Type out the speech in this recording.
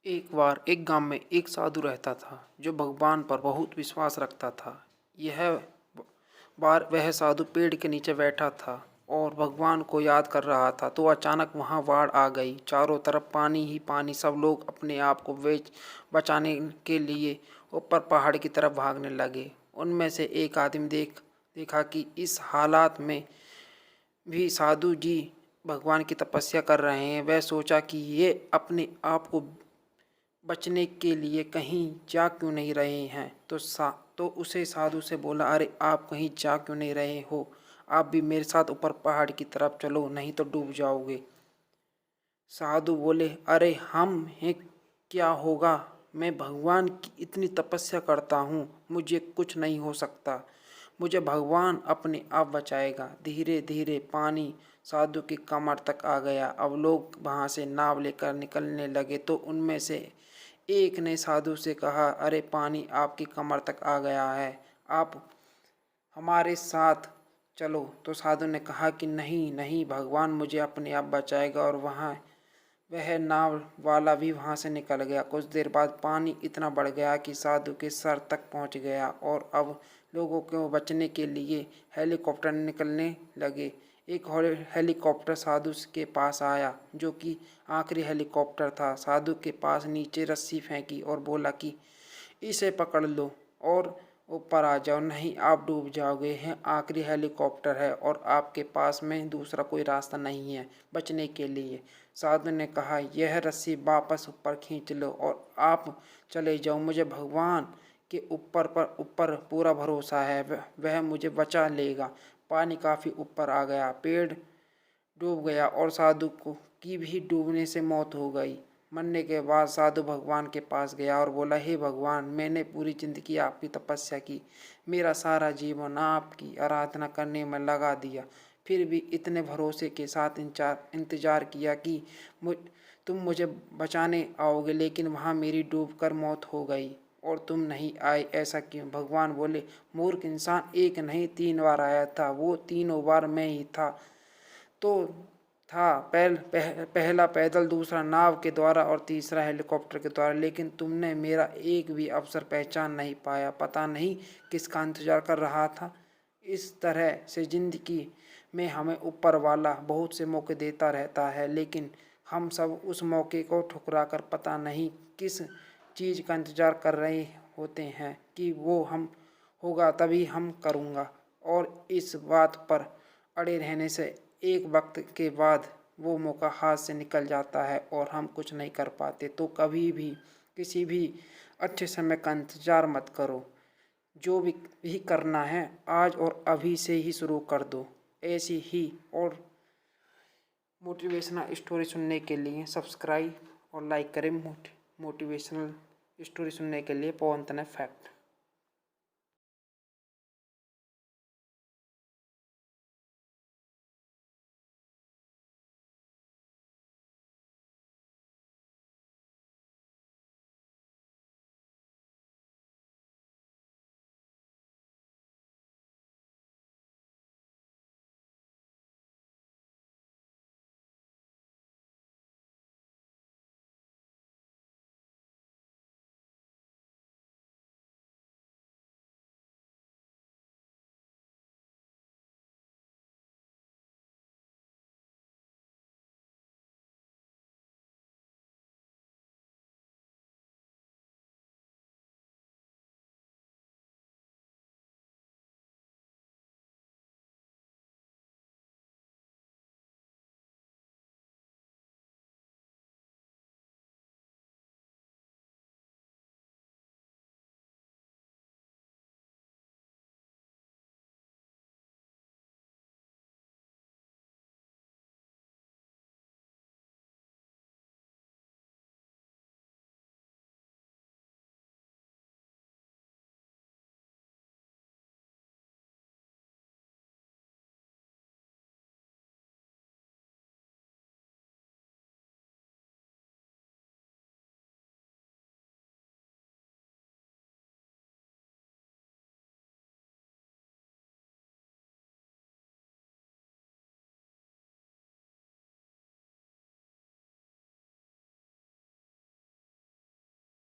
एक बार एक गांव में एक साधु रहता था जो भगवान पर बहुत विश्वास रखता था। यह बार वह साधु पेड़ के नीचे बैठा था और भगवान को याद कर रहा था तो अचानक वहां बाढ़ आ गई। चारों तरफ पानी ही पानी। सब लोग अपने आप को बचाने के लिए ऊपर पहाड़ की तरफ भागने लगे। उनमें से एक आदमी देखा कि इस हालात में भी साधु जी भगवान की तपस्या कर रहे हैं। वह सोचा कि ये अपने आप को बचने के लिए कहीं जा क्यों नहीं रहे हैं। तो उसे साधु से बोला, अरे आप कहीं जा क्यों नहीं रहे हो? आप भी मेरे साथ ऊपर पहाड़ की तरफ चलो, नहीं तो डूब जाओगे। साधु बोले, अरे हम हैं, क्या होगा? मैं भगवान की इतनी तपस्या करता हूँ, मुझे कुछ नहीं हो सकता। मुझे भगवान अपने आप बचाएगा। धीरे धीरे पानी साधु की कमर तक आ गया। अब लोग वहाँ से नाव लेकर निकलने लगे तो उनमें से एक ने साधु से कहा, अरे पानी आपकी कमर तक आ गया है, आप हमारे साथ चलो। तो साधु ने कहा कि नहीं नहीं, भगवान मुझे अपने आप बचाएगा। और वह नाव वाला भी वहां से निकल गया। कुछ देर बाद पानी इतना बढ़ गया कि साधु के सर तक पहुंच गया और अब लोगों को बचने के लिए हेलीकॉप्टर निकलने लगे। एक हेलीकॉप्टर साधु के पास आया, जो कि आखिरी हेलीकॉप्टर था। साधु के पास नीचे रस्सी फेंकी और बोला कि इसे पकड़ लो और ऊपर आ जाओ, नहीं आप डूब जाओगे। हैं आखिरी हेलीकॉप्टर है और आपके पास में दूसरा कोई रास्ता नहीं है बचने के लिए। साधु ने कहा, यह रस्सी वापस ऊपर खींच लो और आप चले जाओ। मुझे भगवान के ऊपर पूरा भरोसा है, वह मुझे बचा लेगा। पानी काफी ऊपर आ गया, पेड़ डूब गया और साधु को की भी डूबने से मौत हो गई। मरने के बाद साधु भगवान के पास गया और बोला, हे भगवान, मैंने पूरी जिंदगी आपकी तपस्या की, मेरा सारा जीवन आपकी आराधना करने में लगा दिया, फिर भी इतने भरोसे के साथ इंतजार किया कि तुम मुझे बचाने आओगे, लेकिन वहाँ मेरी डूबकर मौत हो गई और तुम नहीं आए, ऐसा क्यों? भगवान बोले, मूर्ख इंसान, एक नहीं 3 बार आया था, वो तीनों बार मैं ही था। तो था पहला पैदल, दूसरा नाव के द्वारा और तीसरा हेलीकॉप्टर के द्वारा, लेकिन तुमने मेरा एक भी अवसर पहचान नहीं पाया। पता नहीं किसका इंतजार कर रहा था। इस तरह से जिंदगी में हमें ऊपर वाला बहुत से मौके देता रहता है, लेकिन हम सब उस मौके को ठुकरा कर पता नहीं किस चीज़ का इंतजार कर रहे होते हैं कि वो हम होगा तभी हम करूँगा। और इस बात पर अड़े रहने से एक वक्त के बाद वो मौका हाथ से निकल जाता है और हम कुछ नहीं कर पाते। तो कभी भी किसी भी अच्छे समय का इंतजार मत करो। जो भी करना है आज और अभी से ही शुरू कर दो। ऐसी ही और मोटिवेशनल स्टोरी सुनने के लिए सब्सक्राइब और लाइक करें। मोटिवेशनल स्टोरी सुनने के लिए पवन तनय फैक्ट।